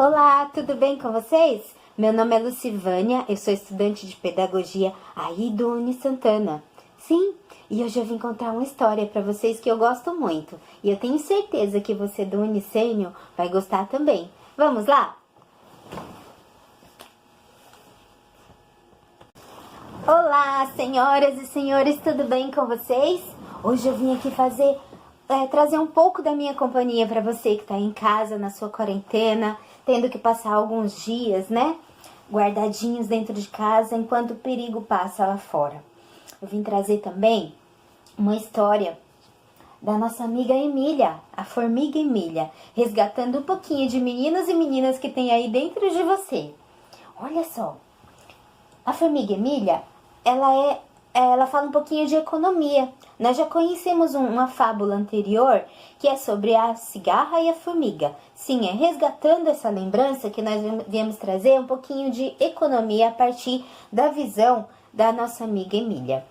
Olá, tudo bem com vocês? Meu nome é Lucivânia, eu sou estudante de pedagogia aí do Uni Santana. Sim, e hoje eu vim contar uma história para vocês que eu gosto muito. E eu tenho certeza que você do Unicênio vai gostar também. Vamos lá? Olá, senhoras e senhores, tudo bem com vocês? Hoje eu vim aqui trazer um pouco da minha companhia para você que está em casa, na sua quarentena, tendo que passar alguns dias, né? Guardadinhos dentro de casa, enquanto o perigo passa lá fora. Eu vim trazer também uma história da nossa amiga Emília, a formiga Emília, resgatando um pouquinho de meninos e meninas que tem aí dentro de você. Olha só, a formiga Emília, ela fala um pouquinho de economia. Nós já conhecemos uma fábula anterior que é sobre a cigarra e a formiga. Sim, é resgatando essa lembrança que nós viemos trazer um pouquinho de economia a partir da visão da nossa amiga Emília.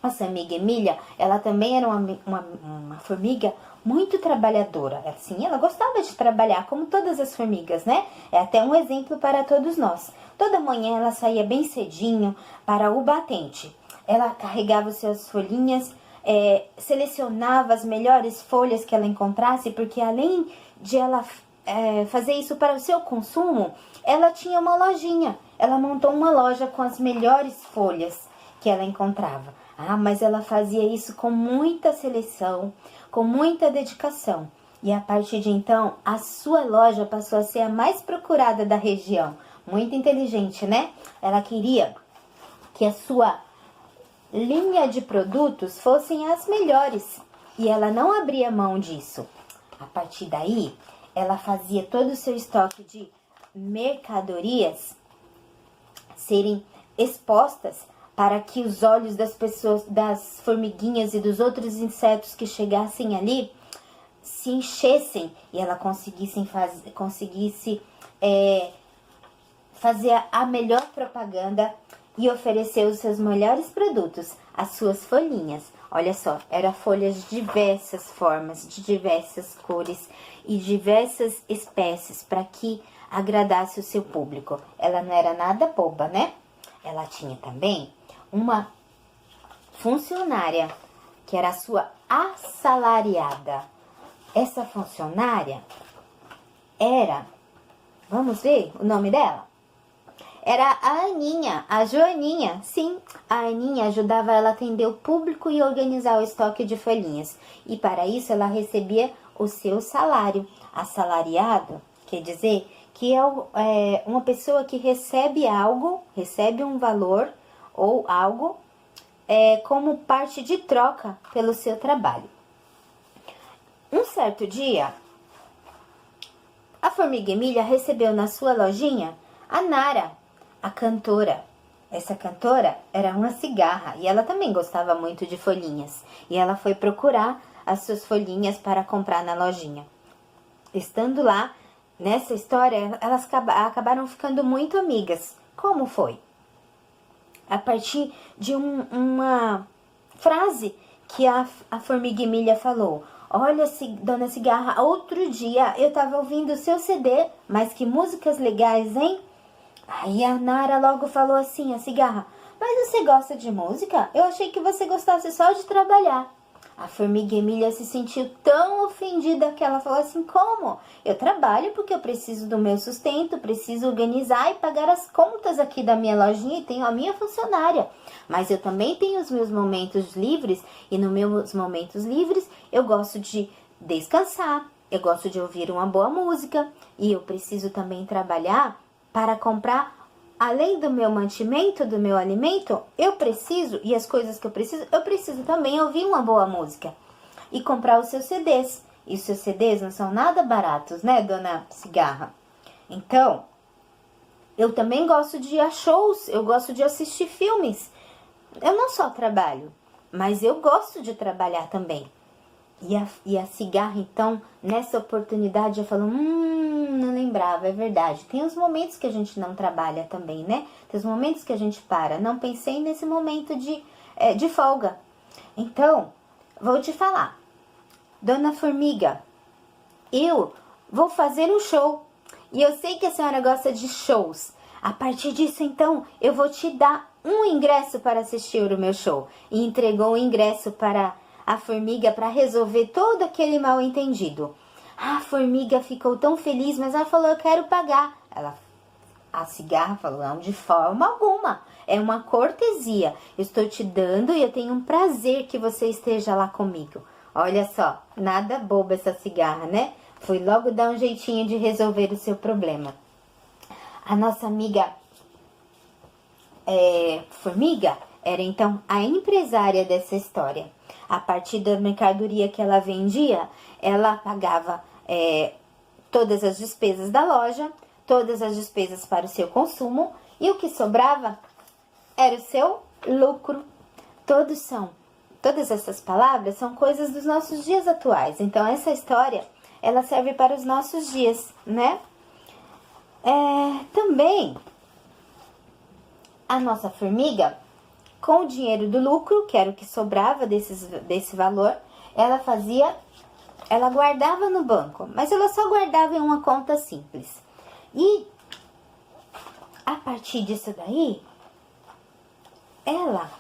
Nossa amiga Emília, ela também era uma formiga muito trabalhadora. Assim, ela gostava de trabalhar, como todas as formigas, né? É até um exemplo para todos nós. Toda manhã ela saía bem cedinho para o batente. Ela carregava suas folhinhas, selecionava as melhores folhas que ela encontrasse, porque além de ela fazer isso para o seu consumo, ela tinha uma lojinha. Ela montou uma loja com as melhores folhas que ela encontrava. Mas ela fazia isso com muita seleção, com muita dedicação. E a partir de então, a sua loja passou a ser a mais procurada da região. Muito inteligente, né? Ela queria que a sua linha de produtos fossem as melhores. E ela não abria mão disso. A partir daí, ela fazia todo o seu estoque de mercadorias serem expostas para que os olhos das pessoas, das formiguinhas e dos outros insetos que chegassem ali se enchessem e ela conseguisse fazer a melhor propaganda e oferecer os seus melhores produtos, as suas folhinhas. Olha só, eram folhas de diversas formas, de diversas cores e diversas espécies para que agradasse o seu público. Ela não era nada boba, né? Ela tinha também uma funcionária que era a sua assalariada. Essa funcionária era, vamos ver o nome dela? Era a Aninha, a Joaninha. Sim, a Aninha ajudava ela a atender o público e organizar o estoque de folhinhas. E para isso ela recebia o seu salário. Assalariado quer dizer que é uma pessoa que recebe algo, recebe um valor ou algo como parte de troca pelo seu trabalho. Um certo dia, a formiga Emília recebeu na sua lojinha a Nara, a cantora. Essa cantora era uma cigarra e ela também gostava muito de folhinhas. E ela foi procurar as suas folhinhas para comprar na lojinha. Estando lá, nessa história, elas acabaram ficando muito amigas. Como foi? A partir de uma frase que a formiga Emília falou. Olha, dona Cigarra, outro dia eu tava ouvindo o seu CD, mas que músicas legais, hein? Aí a Nara logo falou assim, a Cigarra, mas você gosta de música? Eu achei que você gostasse só de trabalhar. A formiga Emília se sentiu tão ofendida que ela falou assim, como? Eu trabalho porque eu preciso do meu sustento, preciso organizar e pagar as contas aqui da minha lojinha e tenho a minha funcionária. Mas eu também tenho os meus momentos livres e nos meus momentos livres eu gosto de descansar, eu gosto de ouvir uma boa música e eu preciso também trabalhar para comprar. Além do meu mantimento, do meu alimento, eu preciso, e as coisas que eu preciso também ouvir uma boa música. E comprar os seus CDs. E os seus CDs não são nada baratos, né, dona Cigarra? Então, eu também gosto de ir a shows, eu gosto de assistir filmes. Eu não só trabalho, mas eu gosto de trabalhar também. E a cigarra, então, nessa oportunidade, já falou, não lembrava, é verdade. Tem os momentos que a gente não trabalha também, né? Tem os momentos que a gente para. Não pensei nesse momento de folga. Então, vou te falar. Dona Formiga, eu vou fazer um show. E eu sei que a senhora gosta de shows. A partir disso, então, eu vou te dar um ingresso para assistir o meu show. E entregou o ingresso para a formiga para resolver todo aquele mal entendido. A formiga ficou tão feliz, mas ela falou, eu quero pagar. A cigarra falou, não, de forma alguma. É uma cortesia. Eu estou te dando e eu tenho um prazer que você esteja lá comigo. Olha só, nada boba essa cigarra, né? Foi logo dar um jeitinho de resolver o seu problema. A nossa amiga formiga era então a empresária dessa história. A partir da mercadoria que ela vendia, ela pagava todas as despesas da loja, todas as despesas para o seu consumo, e o que sobrava era o seu lucro. Todas essas palavras são coisas dos nossos dias atuais. Então essa história, ela serve para os nossos dias, né? Também a nossa formiga, com o dinheiro do lucro, que era o que sobrava desse valor, ela guardava no banco, mas ela só guardava em uma conta simples. E a partir disso daí, ela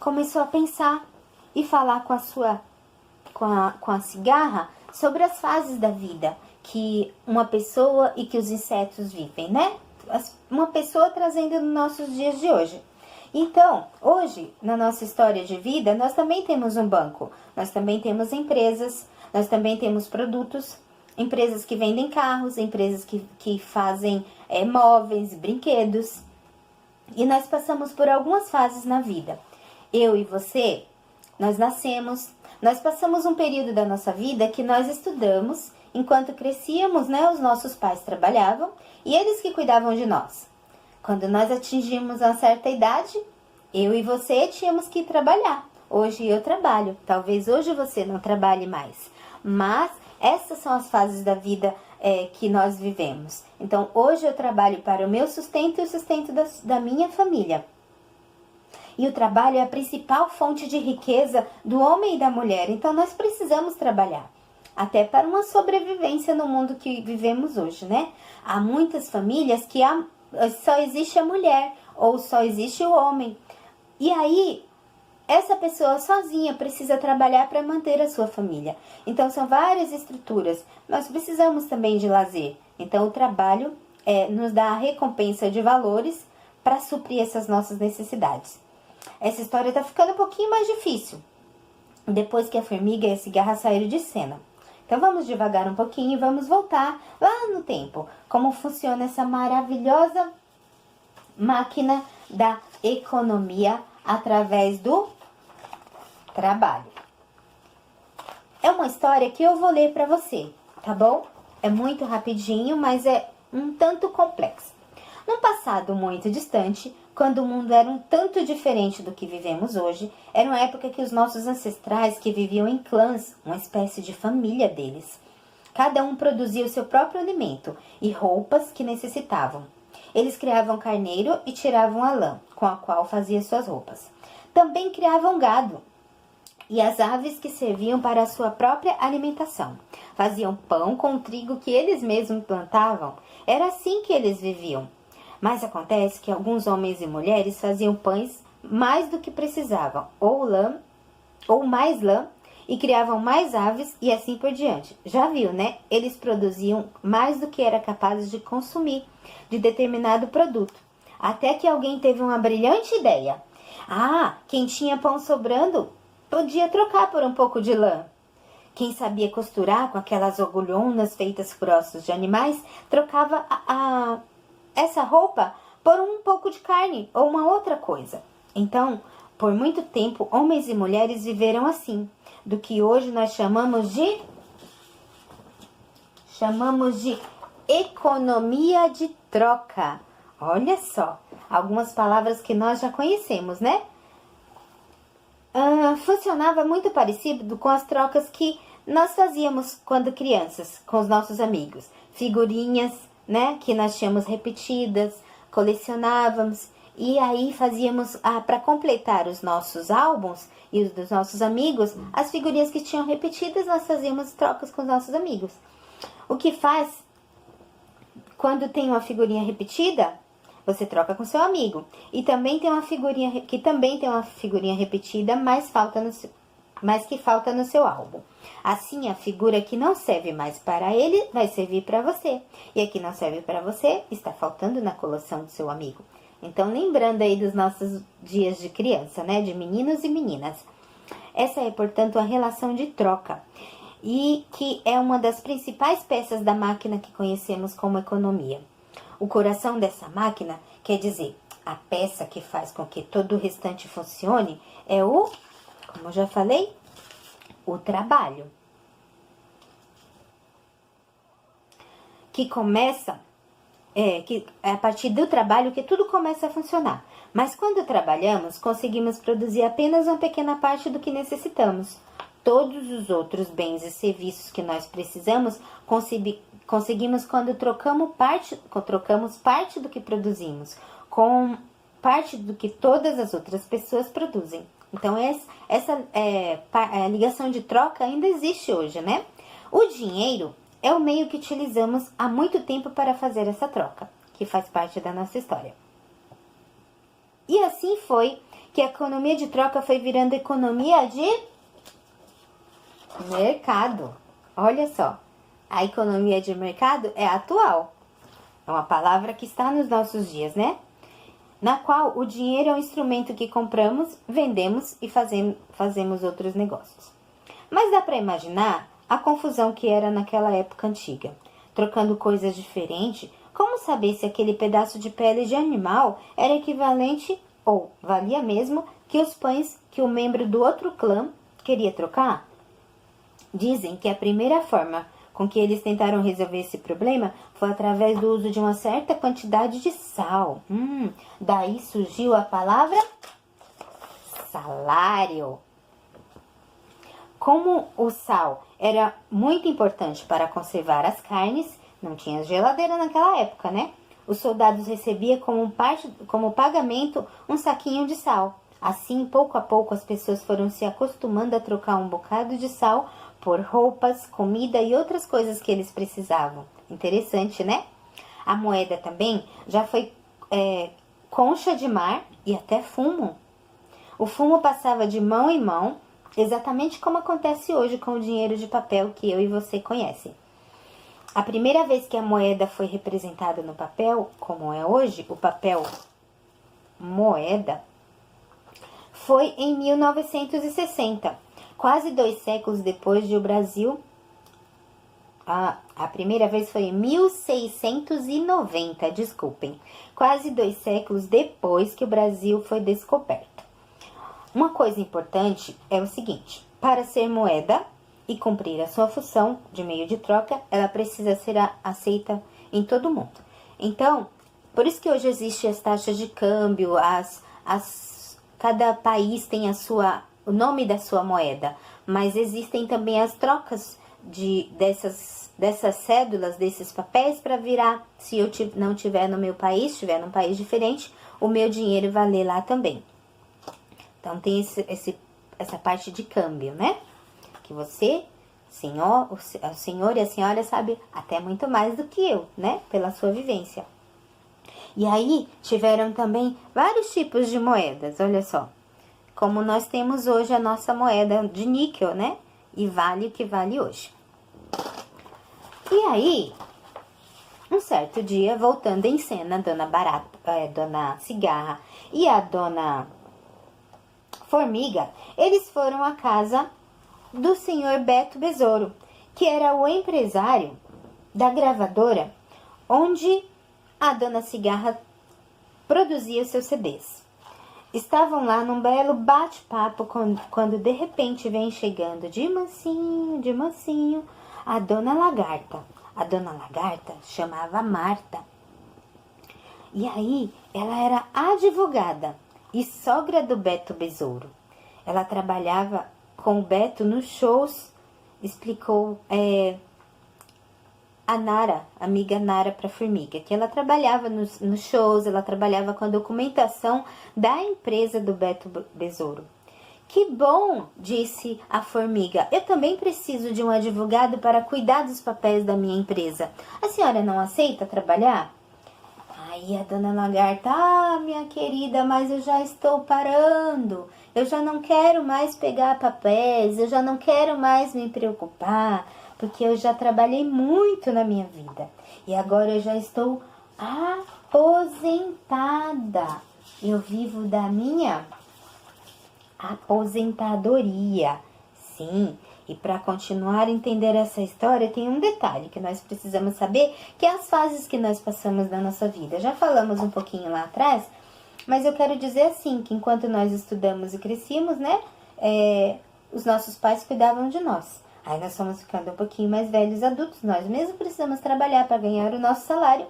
começou a pensar e falar com a cigarra sobre as fases da vida que uma pessoa e que os insetos vivem, né? Uma pessoa trazendo nos nossos dias de hoje. Então, hoje, na nossa história de vida, nós também temos um banco, nós também temos empresas, nós também temos produtos, empresas que vendem carros, empresas que fazem móveis, brinquedos. E nós passamos por algumas fases na vida. Eu e você, nós nascemos, nós passamos um período da nossa vida que nós estudamos. Enquanto crescíamos, né, os nossos pais trabalhavam e eles que cuidavam de nós. Quando nós atingimos uma certa idade, eu e você tínhamos que trabalhar. Hoje eu trabalho, talvez hoje você não trabalhe mais. Mas essas são as fases da vida que nós vivemos. Então hoje eu trabalho para o meu sustento e o sustento da minha família. E o trabalho é a principal fonte de riqueza do homem e da mulher. Então nós precisamos trabalhar. Até para uma sobrevivência no mundo que vivemos hoje, né? Há muitas famílias que só existe a mulher ou só existe o homem. E aí, essa pessoa sozinha precisa trabalhar para manter a sua família. Então, são várias estruturas. Nós precisamos também de lazer. Então, o trabalho nos dá a recompensa de valores para suprir essas nossas necessidades. Essa história está ficando um pouquinho mais difícil, depois que a formiga e a cigarra saíram de cena. Então vamos devagar um pouquinho e vamos voltar lá no tempo. Como funciona essa maravilhosa máquina da economia através do trabalho. É uma história que eu vou ler para você, tá bom? É muito rapidinho, mas é um tanto complexo. Num passado muito distante, quando o mundo era um tanto diferente do que vivemos hoje, era uma época que os nossos ancestrais que viviam em clãs, uma espécie de família deles. Cada um produzia o seu próprio alimento e roupas que necessitavam. Eles criavam carneiro e tiravam a lã, com a qual fazia suas roupas. Também criavam gado e as aves que serviam para a sua própria alimentação. Faziam pão com o trigo que eles mesmos plantavam. Era assim que eles viviam. Mas acontece que alguns homens e mulheres faziam pães mais do que precisavam, ou mais lã, e criavam mais aves e assim por diante. Já viu, né? Eles produziam mais do que era capaz de consumir de determinado produto. Até que alguém teve uma brilhante ideia. Quem tinha pão sobrando podia trocar por um pouco de lã. Quem sabia costurar com aquelas agulhonas feitas por ossos de animais, trocava essa roupa por um pouco de carne ou uma outra coisa. Então, por muito tempo, homens e mulheres viveram assim, do que hoje nós chamamos de economia de troca. Olha só, algumas palavras que nós já conhecemos, né? Funcionava muito parecido com as trocas que nós fazíamos quando crianças, com os nossos amigos. Figurinhas, né, que nós tínhamos repetidas, colecionávamos e aí fazíamos para completar os nossos álbuns e os dos nossos amigos, as figurinhas que tinham repetidas, nós fazíamos trocas com os nossos amigos. O que faz Quando tem uma figurinha repetida, você troca com seu amigo. E também tem uma figurinha que também tem uma figurinha repetida, mas que falta no seu álbum. Assim, a figura que não serve mais para ele vai servir para você. E a que não serve para você está faltando na coleção do seu amigo. Então, lembrando aí dos nossos dias de criança, né? De meninos e meninas. Essa é, portanto, a relação de troca. E que é uma das principais peças da máquina que conhecemos como economia. O coração dessa máquina, quer dizer, a peça que faz com que todo o restante funcione, é como eu já falei, o trabalho. Que começa, que é a partir do trabalho que tudo começa a funcionar. Mas quando trabalhamos, conseguimos produzir apenas uma pequena parte do que necessitamos. Todos os outros bens e serviços que nós precisamos, conseguimos quando trocamos parte do que produzimos, com parte do que todas as outras pessoas produzem. Então, essa ligação de troca ainda existe hoje, né? O dinheiro é o meio que utilizamos há muito tempo para fazer essa troca, que faz parte da nossa história. E assim foi que a economia de troca foi virando economia de mercado. Olha só, a economia de mercado é atual. É uma palavra que está nos nossos dias, né? Na qual o dinheiro é um instrumento que compramos, vendemos e fazemos outros negócios. Mas dá para imaginar a confusão que era naquela época antiga. Trocando coisas diferentes, como saber se aquele pedaço de pele de animal era equivalente ou valia mesmo que os pães que o membro do outro clã queria trocar? Dizem que a primeira forma com que eles tentaram resolver esse problema foi através do uso de uma certa quantidade de sal. Daí surgiu a palavra salário. Como o sal era muito importante para conservar as carnes, não tinha geladeira naquela época, né? Os soldados recebiam como pagamento um saquinho de sal. Assim, pouco a pouco, as pessoas foram se acostumando a trocar um bocado de sal por roupas, comida e outras coisas que eles precisavam. Interessante, né? A moeda também já foi concha de mar e até fumo. O fumo passava de mão em mão, exatamente como acontece hoje com o dinheiro de papel que eu e você conhecem. A primeira vez que a moeda foi representada no papel, como é hoje, o papel moeda, foi em 1960. Quase 2 séculos depois de o Brasil... A primeira vez foi em 1690, desculpem. Quase 2 séculos depois que o Brasil foi descoberto. Uma coisa importante é o seguinte: para ser moeda e cumprir a sua função de meio de troca, ela precisa ser aceita em todo o mundo. Então, por isso que hoje existem as taxas de câmbio, cada país tem o nome da sua moeda, mas existem também as trocas dessas cédulas, desses papéis, para virar, se eu não tiver no meu país, estiver num país diferente, o meu dinheiro valer lá também. Então tem essa parte de câmbio, né? Que você, o senhor e a senhora sabe até muito mais do que eu, né? Pela sua vivência. E aí tiveram também vários tipos de moedas, olha só. Como nós temos hoje a nossa moeda de níquel, né? E vale o que vale hoje. E aí, um certo dia, voltando em cena, Dona Cigarra e a Dona Formiga, eles foram à casa do senhor Beto Besouro, que era o empresário da gravadora onde a Dona Cigarra produzia seus CDs. Estavam lá num belo bate-papo quando de repente vem chegando de mansinho, a Dona Lagarta. A Dona Lagarta chamava Marta. E aí, ela era advogada e sogra do Beto Besouro. Ela trabalhava com o Beto nos shows, explicou a Nara, amiga Nara para Formiga, que ela trabalhava nos shows, ela trabalhava com a documentação da empresa do Beto Besouro, Que bom, disse a formiga. Eu também preciso de um advogado para cuidar dos papéis da minha empresa. A senhora não aceita trabalhar? Aí a dona lagarta, minha querida, mas eu já estou parando. Eu já não quero mais pegar papéis, eu já não quero mais me preocupar, porque eu já trabalhei muito na minha vida. E agora eu já estou aposentada. Eu vivo da minha aposentadoria. Sim, e para continuar a entender essa história, tem um detalhe que nós precisamos saber, que é as fases que nós passamos na nossa vida. Já falamos um pouquinho lá atrás, mas eu quero dizer assim, que enquanto nós estudamos e crescíamos, né, os nossos pais cuidavam de nós. Aí nós fomos ficando um pouquinho mais velhos, adultos, nós mesmos precisamos trabalhar para ganhar o nosso salário.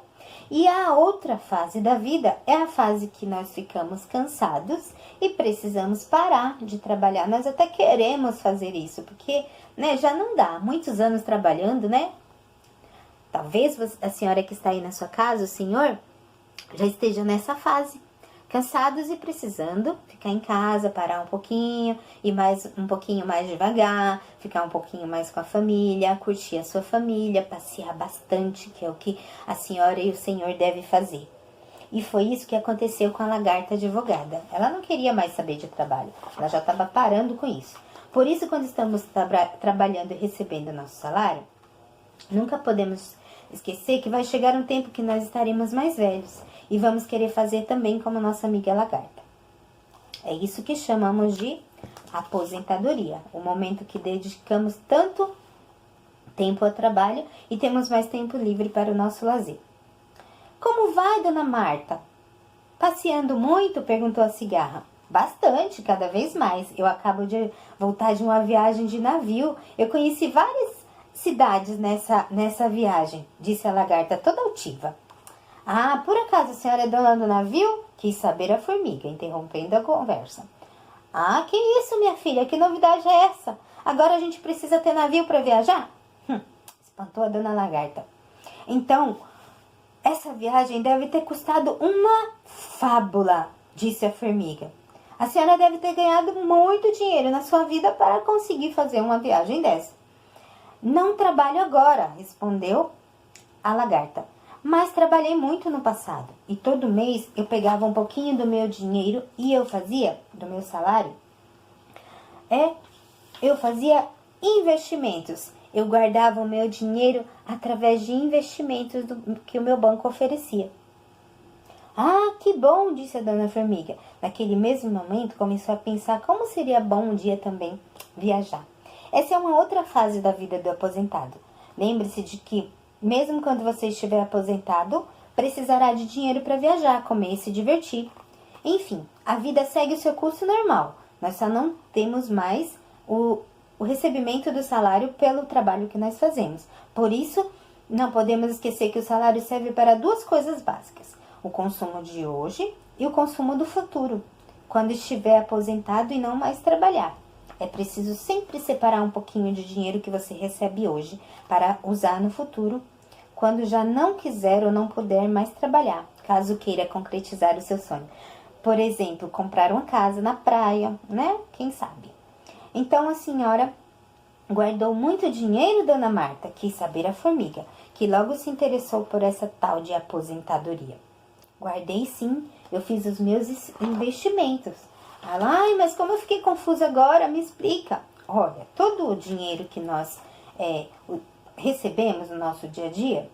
E a outra fase da vida é a fase que nós ficamos cansados e precisamos parar de trabalhar. Nós até queremos fazer isso, porque já não dá. Muitos anos trabalhando, né? Talvez a senhora que está aí na sua casa, o senhor, já esteja nessa fase. Cansados e precisando ficar em casa, parar um pouquinho, ir um pouquinho mais devagar, ficar um pouquinho mais com a família, curtir a sua família, passear bastante, que é o que a senhora e o senhor devem fazer. E foi isso que aconteceu com a lagarta advogada. Ela não queria mais saber de trabalho, ela já estava parando com isso. Por isso, quando estamos trabalhando e recebendo nosso salário, nunca podemos esquecer que vai chegar um tempo que nós estaremos mais velhos e vamos querer fazer também como nossa amiga lagarta. É isso que chamamos de aposentadoria, o momento que dedicamos tanto tempo ao trabalho e temos mais tempo livre para o nosso lazer. Como vai, dona Marta? Passeando muito? Perguntou a cigarra. Bastante, cada vez mais. Eu acabo de voltar de uma viagem de navio. Eu conheci várias cidades nessa viagem, disse a lagarta toda altiva. Por acaso a senhora é dona do navio? Quis saber a formiga, interrompendo a conversa. Que isso, minha filha? Que novidade é essa? Agora a gente precisa ter navio para viajar? Espantou a dona lagarta. Então, essa viagem deve ter custado uma fábula, disse a formiga. A senhora deve ter ganhado muito dinheiro na sua vida para conseguir fazer uma viagem dessa. Não trabalho agora, respondeu a lagarta. Mas trabalhei muito no passado e todo mês eu pegava um pouquinho do meu dinheiro e eu fazia, do meu salário, eu fazia investimentos. Eu guardava o meu dinheiro através de investimentos que o meu banco oferecia. Que bom, disse a dona formiga. Naquele mesmo momento começou a pensar como seria bom um dia também viajar. Essa é uma outra fase da vida do aposentado. Lembre-se de que mesmo quando você estiver aposentado, precisará de dinheiro para viajar, comer e se divertir. Enfim, a vida segue o seu curso normal. Nós só não temos mais o recebimento do salário pelo trabalho que nós fazemos. Por isso, não podemos esquecer que o salário serve para duas coisas básicas: o consumo de hoje e o consumo do futuro, quando estiver aposentado e não mais trabalhar. É preciso sempre separar um pouquinho de dinheiro que você recebe hoje para usar no futuro, quando já não quiser ou não puder mais trabalhar, caso queira concretizar o seu sonho. Por exemplo, comprar uma casa na praia, né? Quem sabe? Então a senhora guardou muito dinheiro, dona Marta? Quis saber a formiga, que logo se interessou por essa tal de aposentadoria. Guardei sim, eu fiz os meus investimentos. Mas como eu fiquei confusa agora, me explica. Olha, todo o dinheiro que nós recebemos no nosso dia a dia,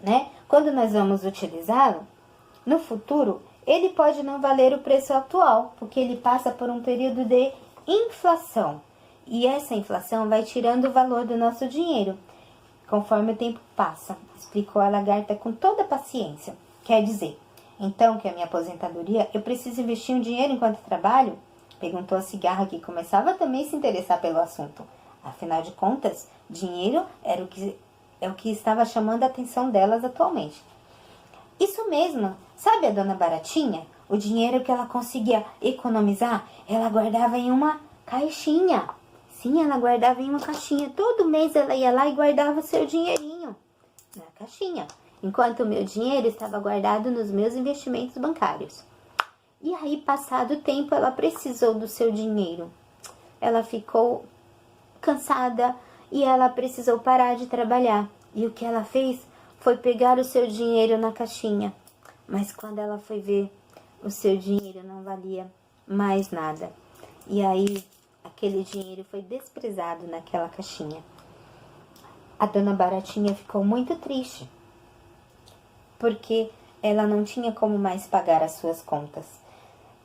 né? Quando nós vamos utilizá-lo, no futuro, ele pode não valer o preço atual, porque ele passa por um período de inflação. E essa inflação vai tirando o valor do nosso dinheiro, conforme o tempo passa, explicou a lagarta com toda a paciência. Quer dizer, então, que a minha aposentadoria, eu preciso investir um dinheiro enquanto trabalho? Perguntou a cigarra, que começava também a se interessar pelo assunto. Afinal de contas, dinheiro é o que estava chamando a atenção delas atualmente. Isso mesmo, sabe a dona Baratinha? O dinheiro que ela conseguia economizar, ela guardava em uma caixinha. Sim, ela guardava em uma caixinha. Todo mês ela ia lá e guardava o seu dinheirinho na caixinha, enquanto o meu dinheiro estava guardado nos meus investimentos bancários. E aí, passado o tempo, ela precisou do seu dinheiro. Ela ficou cansada e ela precisou parar de trabalhar. E o que ela fez foi pegar o seu dinheiro na caixinha. Mas quando ela foi ver, o seu dinheiro não valia mais nada. E aí, aquele dinheiro foi desprezado naquela caixinha. A dona Baratinha ficou muito triste, porque ela não tinha como mais pagar as suas contas.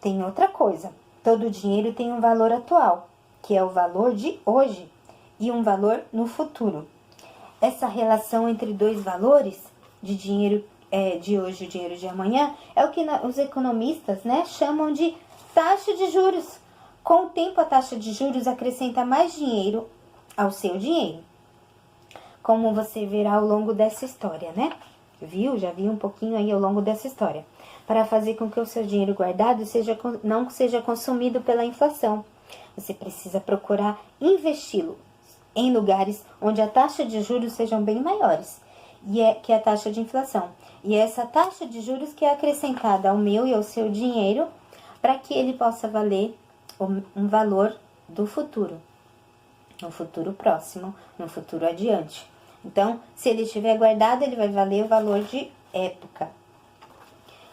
Tem outra coisa, todo dinheiro tem um valor atual, que é o valor de hoje, e um valor no futuro. Essa relação entre dois valores, de dinheiro de hoje e dinheiro de amanhã, é o que os economistas, né, chamam de taxa de juros. Com o tempo, a taxa de juros acrescenta mais dinheiro ao seu dinheiro, como você verá ao longo dessa história, né? Já vi um pouquinho aí ao longo dessa história. Para fazer com que o seu dinheiro guardado não seja consumido pela inflação. Você precisa procurar investi-lo em lugares onde a taxa de juros sejam bem maiores que a taxa de inflação. E é essa taxa de juros que é acrescentada ao meu e ao seu dinheiro para que ele possa valer um valor do futuro. No futuro próximo, no futuro adiante. Então, se ele estiver guardado, ele vai valer o valor de época.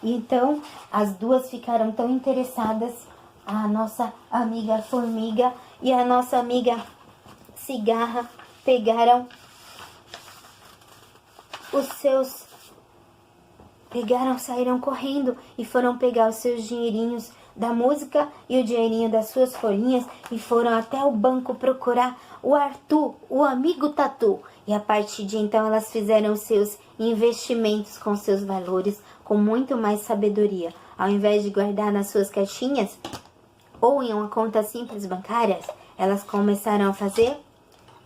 E então, as duas ficaram tão interessadas, a nossa amiga formiga e a nossa amiga cigarra pegaram saíram correndo e foram pegar os seus dinheirinhos da música e o dinheirinho das suas folhinhas e foram até o banco procurar o Arthur, o amigo Tatu. E a partir de então elas fizeram os seus investimentos com seus valores com muito mais sabedoria. Ao invés de guardar nas suas caixinhas ou em uma conta simples bancária, elas começaram a fazer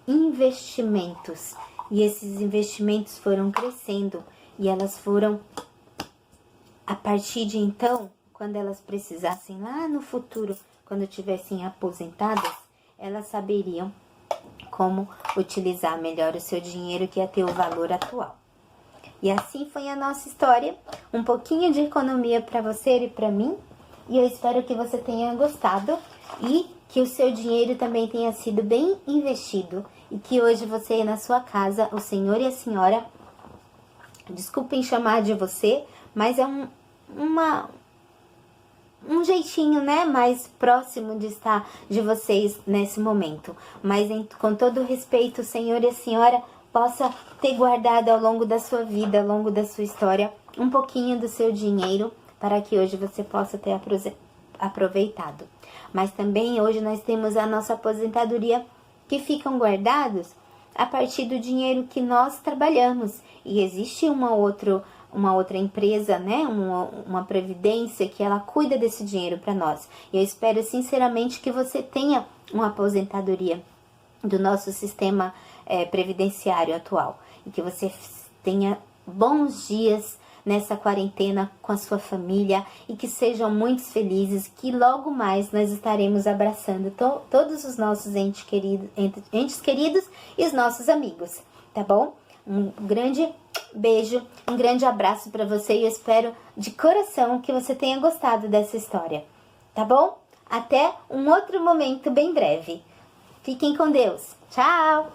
investimentos. E esses investimentos foram crescendo e elas foram, a partir de então, quando elas precisassem lá no futuro, quando tivessem aposentadas, elas saberiam como utilizar melhor o seu dinheiro que ia ter o valor atual. E assim foi a nossa história, um pouquinho de economia para você e para mim, e eu espero que você tenha gostado e que o seu dinheiro também tenha sido bem investido e que hoje você na sua casa, o senhor e a senhora, desculpem chamar de você, mas é um jeitinho, né, mais próximo de estar de vocês nesse momento. Mas com todo o respeito, o senhor e a senhora possa ter guardado ao longo da sua vida, ao longo da sua história, um pouquinho do seu dinheiro para que hoje você possa ter aproveitado. Mas também hoje nós temos a nossa aposentadoria que ficam guardados a partir do dinheiro que nós trabalhamos. E existe uma outra empresa, né, uma previdência que ela cuida desse dinheiro para nós. E eu espero sinceramente que você tenha uma aposentadoria do nosso sistema previdenciário atual e que você tenha bons dias nessa quarentena com a sua família e que sejam muito felizes, que logo mais nós estaremos abraçando todos os nossos entes queridos e os nossos amigos, tá bom? Um grande beijo, um grande abraço para você e eu espero de coração que você tenha gostado dessa história, tá bom? Até um outro momento bem breve. Fiquem com Deus. Tchau!